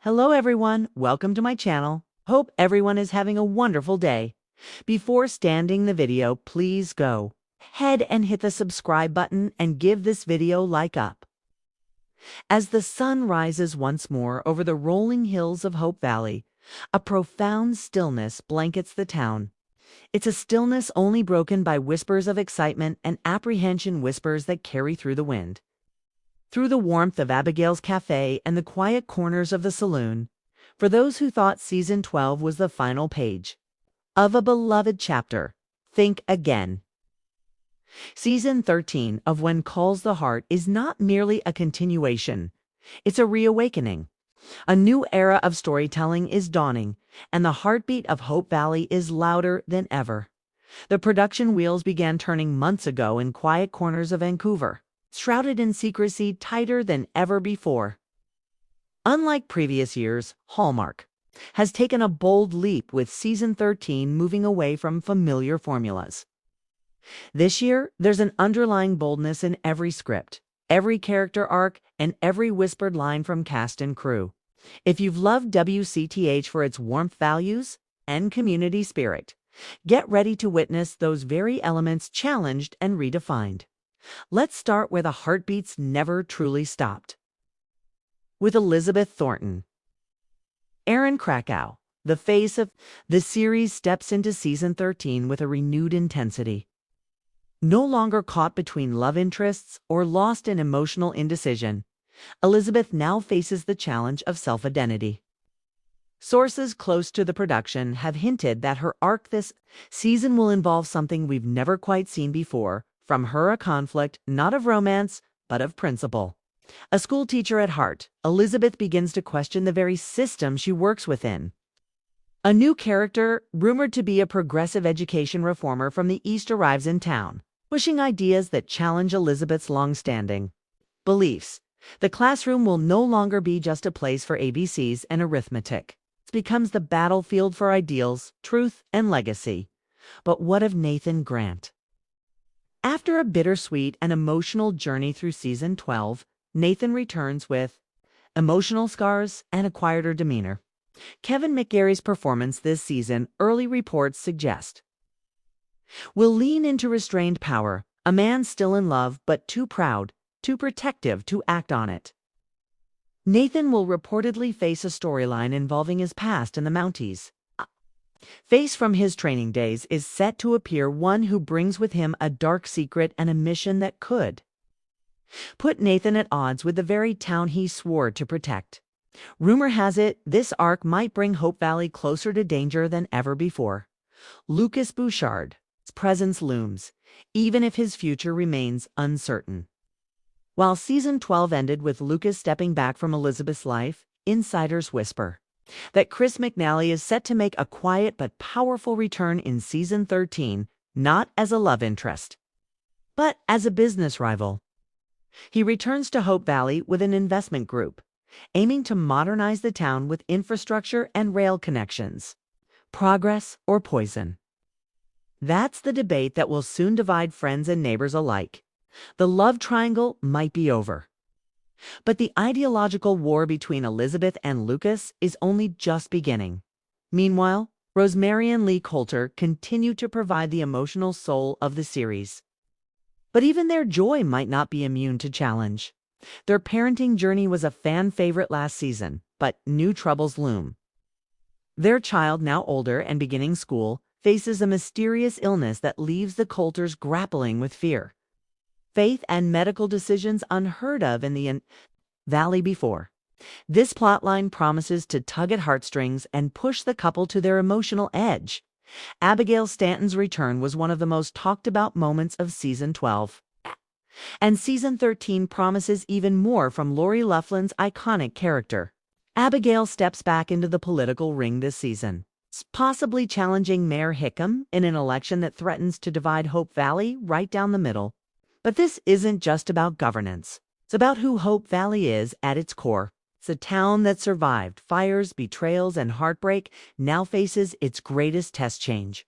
Hello everyone, welcome to my channel. Hope everyone is having a wonderful day. Before starting the video, please go ahead and hit the subscribe button and give this video like up. As the sun rises once more over the rolling hills of Hope Valley, a profound stillness blankets the town. It's a stillness only broken by whispers of excitement and apprehension, whispers that carry through the wind. Through the warmth of Abigail's cafe and the quiet corners of the saloon, for those who thought Season 12 was the final page of a beloved chapter, think again. Season 13 of When Calls the Heart is not merely a continuation, it's a reawakening. A new era of storytelling is dawning, and the heartbeat of Hope Valley is louder than ever. The production wheels began turning months ago in quiet corners of Vancouver, shrouded in secrecy tighter than ever before. Unlike previous years, Hallmark has taken a bold leap with Season 13 moving away from familiar formulas. This year, there's an underlying boldness in every script, every character arc, and every whispered line from cast and crew. If you've loved WCTH for its warmth, values, and community spirit, get ready to witness those very elements challenged and redefined. Let's start where the heartbeats never truly stopped. With Elizabeth Thornton. Erin Krakow, the face of the series, steps into Season 13 with a renewed intensity. No longer caught between love interests or lost in emotional indecision, Elizabeth now faces the challenge of self-identity. Sources close to the production have hinted that her arc this season will involve something we've never quite seen before, from her a conflict not of romance, but of principle. A school teacher at heart, Elizabeth begins to question the very system she works within. A new character, rumored to be a progressive education reformer from the East, arrives in town, pushing ideas that challenge Elizabeth's long-standing beliefs. The classroom will no longer be just a place for ABCs and arithmetic. It becomes the battlefield for ideals, truth, and legacy. But what of Nathan Grant? After a bittersweet and emotional journey through Season 12, Nathan returns with emotional scars and a quieter demeanor. Kevin McGarry's performance this season, early reports suggest, will lean into restrained power, a man still in love but too proud, too protective to act on it. Nathan will reportedly face a storyline involving his past in the Mounties. Face from his training days is set to appear one who brings with him a dark secret and a mission that could put Nathan at odds with the very town he swore to protect. Rumor has it this arc might bring Hope Valley closer to danger than ever before. Lucas Bouchard's presence looms, even if his future remains uncertain. While Season 12 ended with Lucas stepping back from Elizabeth's life, insiders whisper that Chris McNally is set to make a quiet but powerful return in Season 13, not as a love interest, but as a business rival. He returns to Hope Valley with an investment group, aiming to modernize the town with infrastructure and rail connections. Progress or poison? That's the debate that will soon divide friends and neighbors alike. The love triangle might be over. But the ideological war between Elizabeth and Lucas is only just beginning. Meanwhile, Rosemary and Lee continue to provide the emotional soul of the series. But even their joy might not be immune to challenge. Their parenting journey was a fan favorite last season, but new troubles loom. Their child, now older and beginning school, faces a mysterious illness that leaves the Coulters grappling with fear, faith, and medical decisions unheard of in the Valley before. This plotline promises to tug at heartstrings and push the couple to their emotional edge. Abigail Stanton's return was one of the most talked about moments of Season 12. And Season 13 promises even more from Lori Loughlin's iconic character. Abigail steps back into the political ring this season, possibly challenging Mayor Hickam in an election that threatens to divide Hope Valley right down the middle. But this isn't just about governance. It's about who Hope Valley is at its core. It's a town that survived fires, betrayals, and heartbreak, now faces its greatest test change.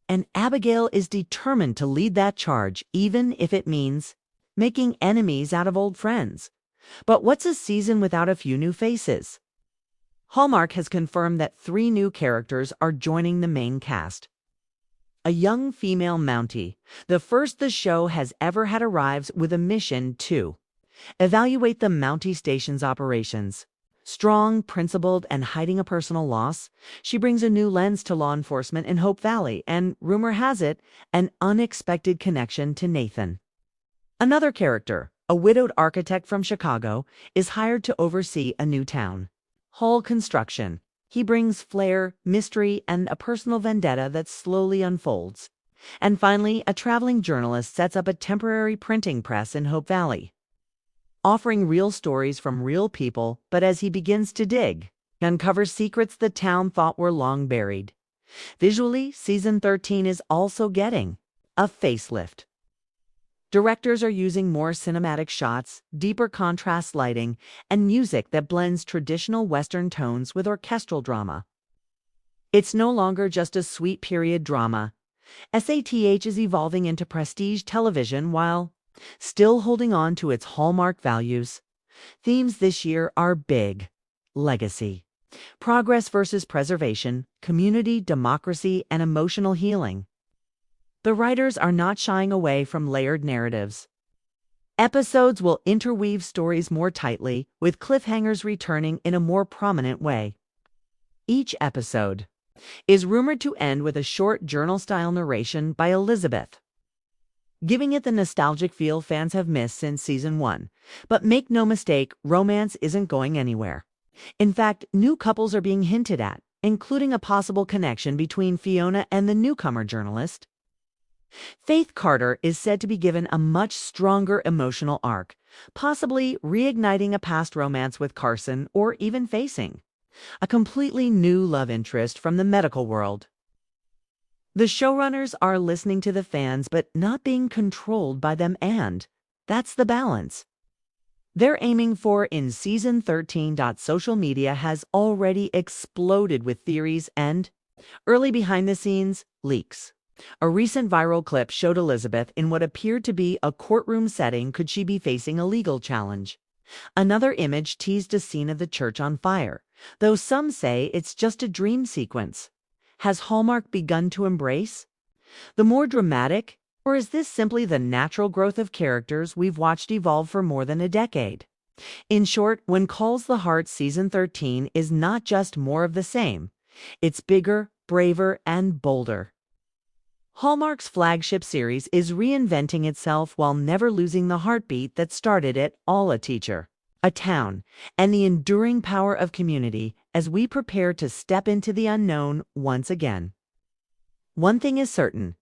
And Abigail is determined to lead that charge, even if it means making enemies out of old friends. But what's a season without a few new faces? Hallmark has confirmed that 3 new characters are joining the main cast. A young female Mountie, the first the show has ever had, arrives with a mission to evaluate the Mountie station's operations. Strong, principled, and hiding a personal loss, she brings a new lens to law enforcement in Hope Valley and, rumor has it, an unexpected connection to Nathan. Another character, a widowed architect from Chicago, is hired to oversee a new town, Hull construction. He brings flair, mystery, and a personal vendetta that slowly unfolds. And finally, a traveling journalist sets up a temporary printing press in Hope Valley, offering real stories from real people, but as he begins to dig, he uncovers secrets the town thought were long buried. Visually, Season 13 is also getting a facelift. Directors are using more cinematic shots, deeper contrast lighting, and music that blends traditional Western tones with orchestral drama. It's no longer just a sweet period drama. SATH is evolving into prestige television while still holding on to its Hallmark values. Themes this year are big: legacy, progress versus preservation, community, democracy, and emotional healing. The writers are not shying away from layered narratives. Episodes will interweave stories more tightly, with cliffhangers returning in a more prominent way. Each episode is rumored to end with a short journal-style narration by Elizabeth, giving it the nostalgic feel fans have missed since Season 1. But make no mistake, romance isn't going anywhere. In fact, new couples are being hinted at, including a possible connection between Fiona and the newcomer journalist. Faith Carter is said to be given a much stronger emotional arc, possibly reigniting a past romance with Carson or even facing a completely new love interest from the medical world. The showrunners are listening to the fans but not being controlled by them, and that's the balance they're aiming for in Season 13. Social media has already exploded with theories and early behind-the-scenes leaks. A recent viral clip showed Elizabeth in what appeared to be a courtroom setting. Could she be facing a legal challenge? Another image teased a scene of the church on fire, though some say it's just a dream sequence. Has Hallmark begun to embrace the more dramatic, or is this simply the natural growth of characters we've watched evolve for more than a decade? In short, When Calls the Heart Season 13 is not just more of the same. It's bigger, braver, and bolder. Hallmark's flagship series is reinventing itself while never losing the heartbeat that started it all: a teacher, a town, and the enduring power of community as we prepare to step into the unknown once again. One thing is certain: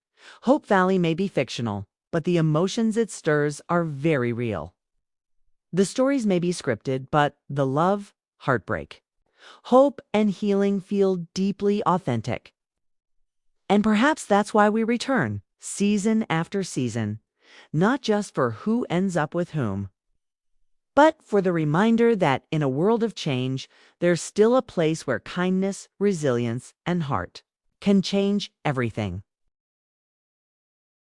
Hope Valley may be fictional, but the emotions it stirs are very real. The stories may be scripted, but the love, heartbreak, hope, and healing feel deeply authentic. And perhaps that's why we return, season after season, not just for who ends up with whom, but for the reminder that in a world of change, there's still a place where kindness, resilience, and heart can change everything.